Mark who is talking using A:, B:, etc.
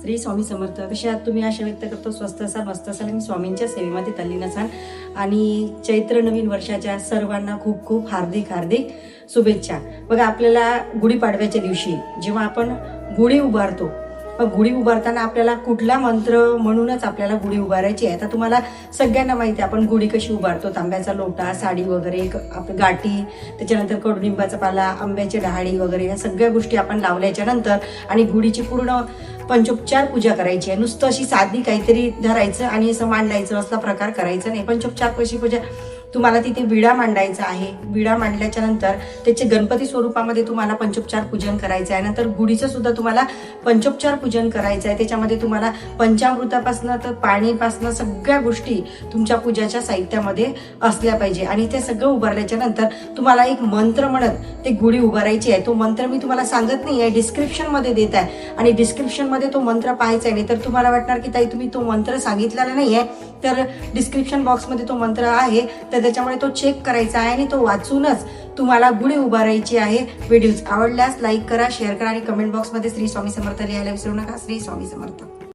A: श्री स्वामी समर्थ. कशा आहात तुम्ही? आशा व्यक्त करतो स्वस्त असाल, मस्त असाल आणि स्वामींच्या सेवेमध्ये तल्लीन असाल. आणि चैत्र नवीन वर्षाच्या सर्वांना खूप खूप हार्दिक हार्दिक शुभेच्छा. बघा, आपल्याला गुढीपाडव्याच्या दिवशी जेव्हा आपण गुढी उभारतो, पण गुढी उभारताना आपल्याला कुठला मंत्र म्हणूनच आपल्याला गुढी उभारायची आहे. आता तुम्हाला सगळ्यांना माहिती आहे आपण गुढी कशी उभारतो. तांब्याचा लोटा, साडी वगैरे, आपली गाठी, त्याच्यानंतर कडुनिंबाचा पाला, आंब्याची डहाळी वगैरे या सगळ्या गोष्टी आपण लावल्याच्या नंतर आणि गुढीची पूर्ण पंचोपचार पूजा करायची आहे. नुसतं अशी साधी काहीतरी धरायचं आणि असं मांडायचं असला प्रकार करायचा नाही. पंचोपचार कशी पूजा, तुम्हाला तिथे विडा मांडायचा आहे. विडा मांडल्याच्या नंतर त्याचे गणपती स्वरूपामध्ये तुम्हाला पंचोपचार पूजन करायचं आहे. नंतर गुढीचं सुद्धा तुम्हाला पंचोपचार पूजन करायचं आहे. त्याच्यामध्ये तुम्हाला पंचामृतापासनं तर पाणीपासनं सगळ्या गोष्टी तुमच्या पूजाच्या साहित्यामध्ये असल्या पाहिजे. आणि ते सगळं उभारल्याच्या नंतर तुम्हाला एक मंत्र म्हणत ते गुढी उभारायची आहे. तो मंत्र मी तुम्हाला सांगत नाही आहे, डिस्क्रिप्शनमध्ये देत आहे. आणि डिस्क्रिप्शनमध्ये तो मंत्र पाहायचा आहे. नाही तर तुम्हाला वाटणार की ताई तुम्ही तो मंत्र सांगितलेला नाही आहे, तर डिस्क्रिप्शन बॉक्समध्ये तो मंत्र आहे, तर त्याच्यामुळे तो चेक करायचा आहे आणि तो वाचूनच तुम्हाला गुढी उभारायची आहे. व्हिडिओज आवडल्यास लाईक करा, शेअर करा आणि कमेंट बॉक्समध्ये श्री स्वामी समर्थ लिहायला विसरू नका. श्री स्वामी समर्थ.